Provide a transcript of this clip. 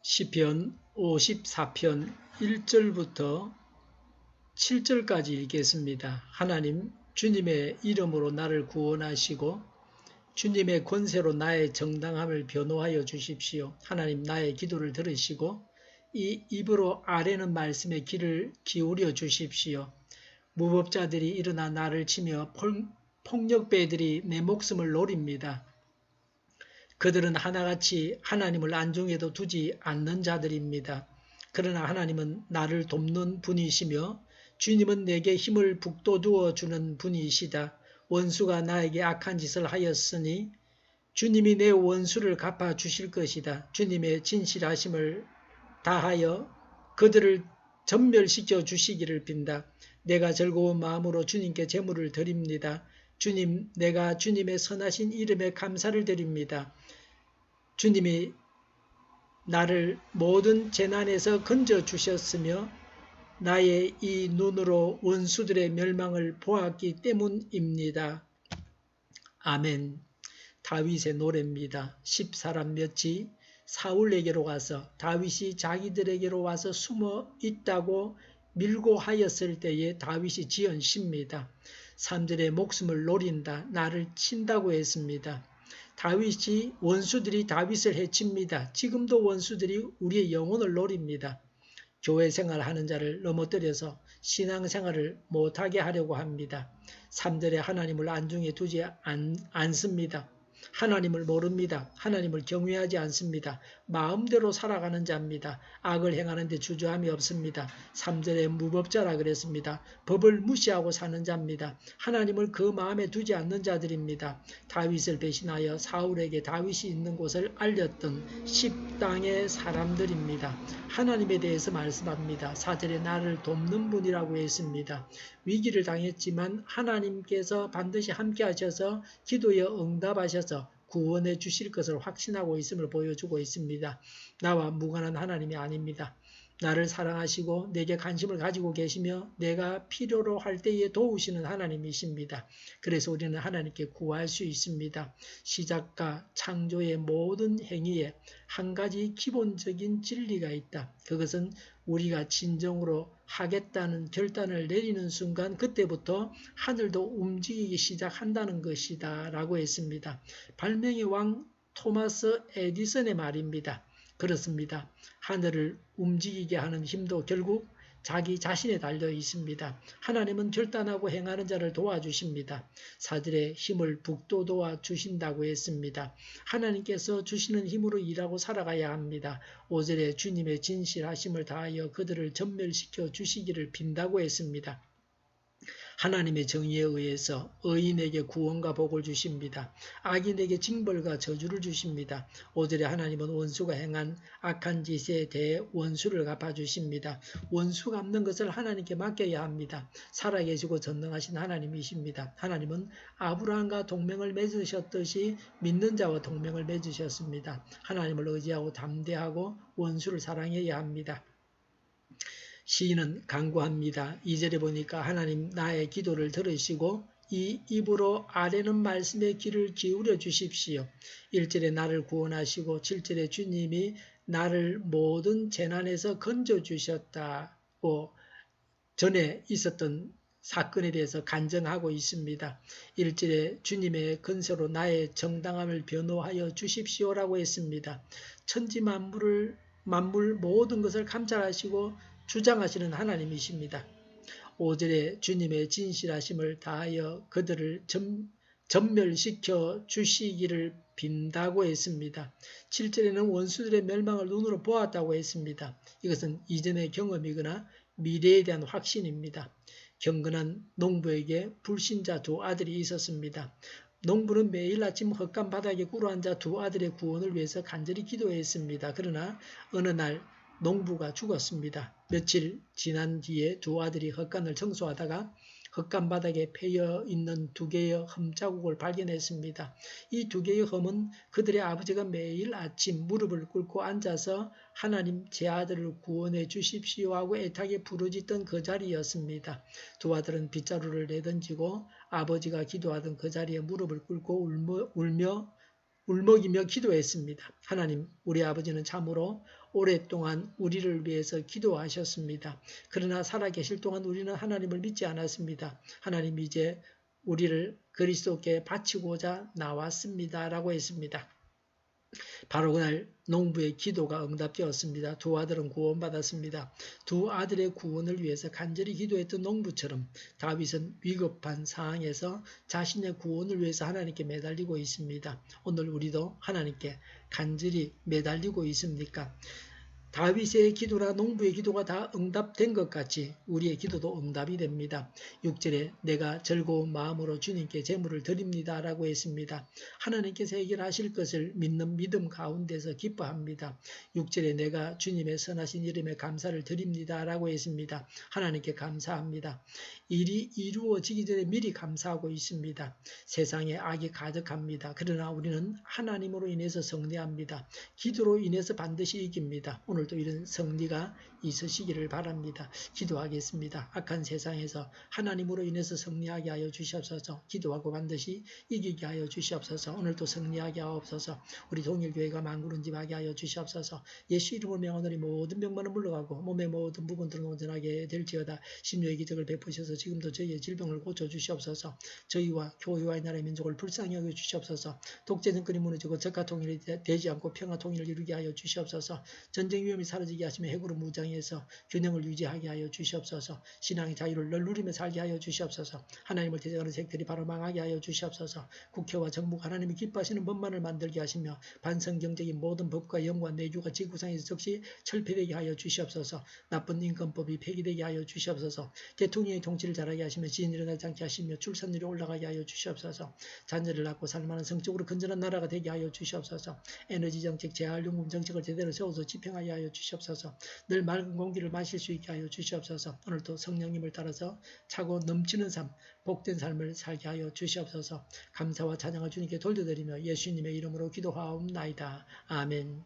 시편 54편 1절부터 7절까지 읽겠습니다. 하나님, 주님의 이름으로 나를 구원하시고 주님의 권세로 나의 정당함을 변호하여 주십시오. 하나님, 나의 기도를 들으시고 이 입으로 아뢰는 말씀에 귀를 기울여 주십시오. 무법자들이 일어나 나를 치며 폭력배들이 내 목숨을 노립니다. 그들은 하나같이 하나님을 안중에도 두지 않는 자들입니다. 그러나 하나님은 나를 돕는 분이시며 주님은 내게 힘을 북돋워 주는 분이시다. 원수가 나에게 악한 짓을 하였으니 주님이 내 원수를 갚아 주실 것이다. 주님의 진실하심을 다하여 그들을 전멸시켜 주시기를 빈다. 내가 즐거운 마음으로 주님께 제물을 드립니다. 주님, 내가 주님의 선하신 이름에 감사를 드립니다. 주님이 나를 모든 재난에서 건져주셨으며 나의 이 눈으로 원수들의 멸망을 보았기 때문입니다. 아멘. 다윗의 노래입니다. 10사람 몇이 사울에게로 가서 다윗이 자기들에게로 와서 숨어 있다고 밀고 하였을 때에 다윗이 지은 시입니다. 3절에 목숨을 노린다, 나를 친다고 했습니다. 다윗이 원수들이 다윗을 해칩니다. 지금도 원수들이 우리의 영혼을 노립니다. 교회 생활하는 자를 넘어뜨려서 신앙생활을 못하게 하려고 합니다. 3절에 하나님을 안중에 두지 않습니다. 하나님을 모릅니다. 하나님을 경외하지 않습니다. 마음대로 살아가는 자입니다. 악을 행하는 데 주저함이 없습니다. 3절에 무법자라 그랬습니다. 법을 무시하고 사는 자입니다. 하나님을 그 마음에 두지 않는 자들입니다. 다윗을 배신하여 사울에게 다윗이 있는 곳을 알렸던 십당의 사람들입니다. 하나님에 대해서 말씀합니다. 4절에 나를 돕는 분이라고 했습니다. 위기를 당했지만 하나님께서 반드시 함께 하셔서 기도에 응답하셔서 구원해 주실 것을 확신하고 있음을 보여주고 있습니다. 나와 무관한 하나님이 아닙니다. 나를 사랑하시고 내게 관심을 가지고 계시며 내가 필요로 할 때에 도우시는 하나님이십니다. 그래서 우리는 하나님께 구할 수 있습니다. 시작과 창조의 모든 행위에 한 가지 기본적인 진리가 있다. 그것은 우리가 진정으로 하겠다는 결단을 내리는 순간 그때부터 하늘도 움직이기 시작한다는 것이다 라고 했습니다. 발명의 왕 토마스 에디슨의 말입니다. 그렇습니다. 하늘을 움직이게 하는 힘도 결국 자기 자신에 달려 있습니다. 하나님은 결단하고 행하는 자를 도와주십니다. 4절에 힘을 북돋워 주신다고 했습니다. 하나님께서 주시는 힘으로 일하고 살아가야 합니다. 5절에 주님의 진실하심을 다하여 그들을 전멸시켜 주시기를 빈다고 했습니다. 하나님의 정의에 의해서 의인에게 구원과 복을 주십니다. 악인에게 징벌과 저주를 주십니다. 5절에 하나님은 원수가 행한 악한 짓에 대해 원수를 갚아주십니다. 원수 갚는 것을 하나님께 맡겨야 합니다. 살아계시고 전능하신 하나님이십니다. 하나님은 아브라함과 동맹을 맺으셨듯이 믿는 자와 동맹을 맺으셨습니다. 하나님을 의지하고 담대하고 원수를 사랑해야 합니다. 시인은 간구합니다. 2절에 보니까 하나님 나의 기도를 들으시고 이 입으로 아뢰는 말씀에 귀를 기울여 주십시오. 1절에 나를 구원하시고 7절에 주님이 나를 모든 재난에서 건져주셨다고 전에 있었던 사건에 대해서 간증하고 있습니다. 1절에 주님의 근세로 나의 정당함을 변호하여 주십시오라고 했습니다. 천지 만물 모든 것을 감찰하시고 주장하시는 하나님이십니다. 5절에 주님의 진실하심을 다하여 그들을 전멸시켜 주시기를 빈다고 했습니다. 7절에는 원수들의 멸망을 눈으로 보았다고 했습니다. 이것은 이전의 경험이거나 미래에 대한 확신입니다. 경건한 농부에게 불신자 두 아들이 있었습니다. 농부는 매일 아침 헛간 바닥에 꿇어앉아 두 아들의 구원을 위해서 간절히 기도했습니다. 그러나 어느 날 농부가 죽었습니다. 며칠 지난 뒤에 두 아들이 헛간을 청소하다가 헛간 바닥에 패여 있는 두 개의 흠 자국을 발견했습니다. 이 두 개의 흠은 그들의 아버지가 매일 아침 무릎을 꿇고 앉아서 하나님 제 아들을 구원해 주십시오 하고 애타게 부르짖던 그 자리였습니다. 두 아들은 빗자루를 내던지고 아버지가 기도하던 그 자리에 무릎을 꿇고 울며 울먹이며 기도했습니다. 하나님, 우리 아버지는 참으로 오랫동안 우리를 위해서 기도하셨습니다. 그러나 살아계실 동안 우리는 하나님을 믿지 않았습니다. 하나님, 이제 우리를 그리스도께 바치고자 나왔습니다. 라고 했습니다. 바로 그날 농부의 기도가 응답되었습니다. 두 아들은 구원받았습니다. 두 아들의 구원을 위해서 간절히 기도했던 농부처럼 다윗은 위급한 상황에서 자신의 구원을 위해서 하나님께 매달리고 있습니다. 오늘 우리도 하나님께 간절히 매달리고 있습니까? 다윗의 기도나 농부의 기도가 다 응답된 것 같이 우리의 기도도 응답이 됩니다. 6절에 내가 즐거운 마음으로 주님께 제물을 드립니다 라고 했습니다. 하나님께서 해결하실 것을 믿는 믿음 가운데서 기뻐합니다. 6절에 내가 주님의 선하신 이름에 감사를 드립니다 라고 했습니다. 하나님께 감사합니다. 일이 이루어지기 전에 미리 감사하고 있습니다. 세상에 악이 가득합니다. 그러나 우리는 하나님으로 인해서 승리합니다. 기도로 인해서 반드시 이깁니다. 오늘도 이런 승리가 있으시기를 바랍니다. 기도하겠습니다. 악한 세상에서 하나님으로 인해서 승리하게 하여 주시옵소서. 기도하고 반드시 이기게 하여 주시옵소서. 오늘도 승리하게 하옵소서. 우리 동일교회가 만구른집하게 하여 주시옵소서. 예수 이름으로 명하노니 모든 병만은 물러가고 몸의 모든 부분들은 온전하게 될지어다. 심령의 기적을 베푸셔서 지금도 저희의 질병을 고쳐주시옵소서. 저희와 교회와 이 나라의 민족을 불쌍히 여겨 주시옵소서. 독재 정권이 무너지고 적화 통일이 되지 않고 평화 통일을 이루게 하여 주시옵소서. 전쟁 위험이 사라지게 하시며 핵으로 무장해서 균형을 유지하게 하여 주시옵소서. 신앙의 자유를 늘 누리며 살게 하여 주시옵소서. 하나님을 대적하는 색들이 바로 망하게 하여 주시옵소서. 국회와 정부가 하나님이 기뻐하시는 법만을 만들게 하시며 반성경적인 모든 법과 영과 내주가 지구상에서 즉시 철폐되게 하여 주시옵소서. 나쁜 인권법이 폐기되게 하여 주시옵소서. 대통령의 통치를 잘하게 하시며 지인 일어나지 않게 하시며 출산율이 올라가게 하여 주시옵소서. 자녀를 낳고 살만한 성적으로 건전한 나라가 되게 하여 주시옵소서. 에너지 정책, 재활용금 정책을 제대로 세워서 집행하게 하여 주시옵소서. 늘 맑은 공기를 마실 수 있게 하여 주시옵소서. 오늘도 성령님을 따라서 차고 넘치는 삶, 복된 삶을 살게 하여 주시옵소서. 감사와 찬양을 주님께 돌려드리며 예수님의 이름으로 기도하옵나이다. 아멘.